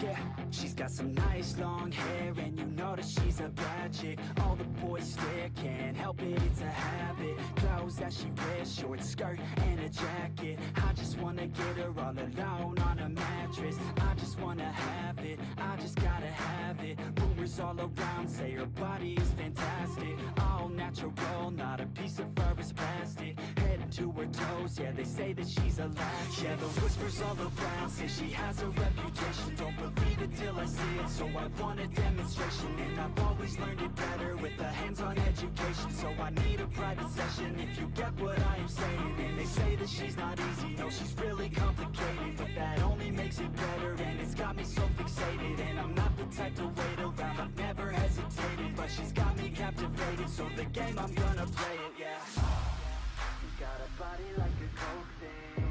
Yeah, she's got some nice long hair, and you know that she's a bad chick. All the boys stare, can't help it, it's a habit. Clothes that she wears, short skirt and a jacket. I just wanna get her all alone on a mattress. I just wanna have it, I just gotta have it. Rumors all around say her body is fantastic. All natural, not a piece of fur is plastic. Head to her toes, yeah, they say that she's a latch. Yeah, the whispers all around say she has a reputation. Don't believe it till I see it, so I want a demonstration. And I've always learned it better with a hands-on education. So I need a private session if you get what I am saying. And they say that she's not easy, no, she's really complicated. But that only makes it better, and it's got me so fixated. And I'm not the type to wait around, I've never hesitated. But she's got me captivated, so the game, I'm gonna play it, yeah. She's got a body like a coke thing.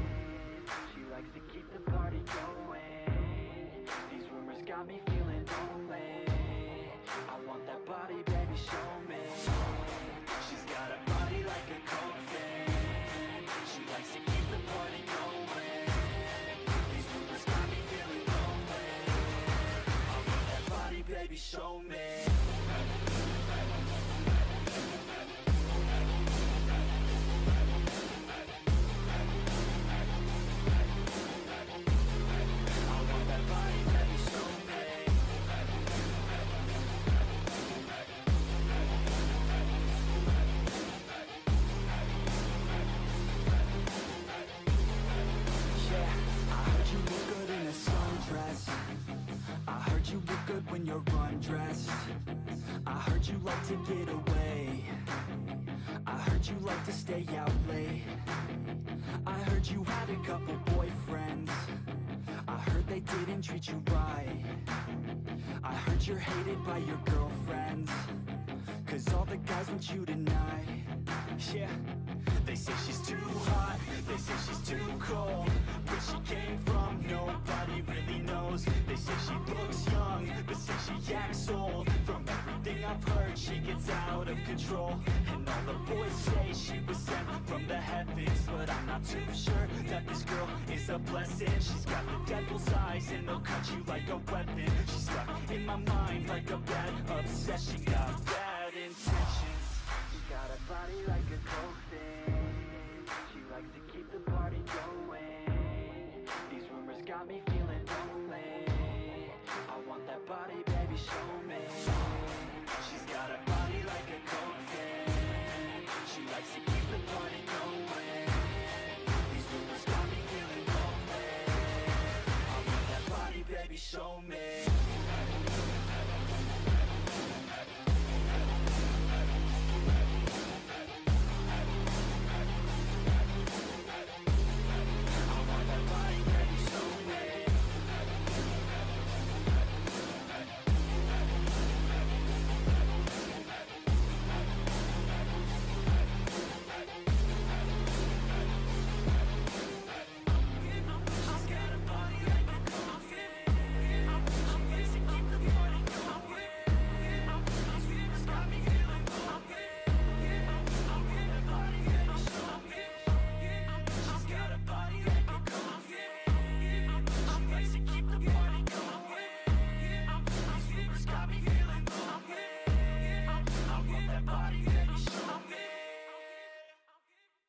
She likes to keep the party going. These rumors got me feeling lonely. I want that body, baby, show me. She's got a body like a coke thing. She likes to keep the party going. These rumors got me feeling lonely. I want that body, baby, show me. I heard you look good when you're undressed. I heard you like to get away. I heard you like to stay out late. I heard you had a couple boyfriends. I heard they didn't treat you right. I heard you're hated by your girlfriends, 'cause all the guys want you tonight. Yeah, they say she's too hot, they say she's too cold. Where she came from, nobody really knows. They say she looks young, but say she acts old. From everything I've heard, she gets out of control. And all the boys say she was sent from the heavens, but I'm not too sure that this girl is a blessing. She's got the devil's eyes, and they'll cut you like a weapon. She's stuck in my mind like a bad obsession. Got bad intentions. She's got a body like a coke thing. She likes to keep the party going. These rumors got me feeling lonely. I want that body, baby, show me. She's got a body like a coke thing. She likes to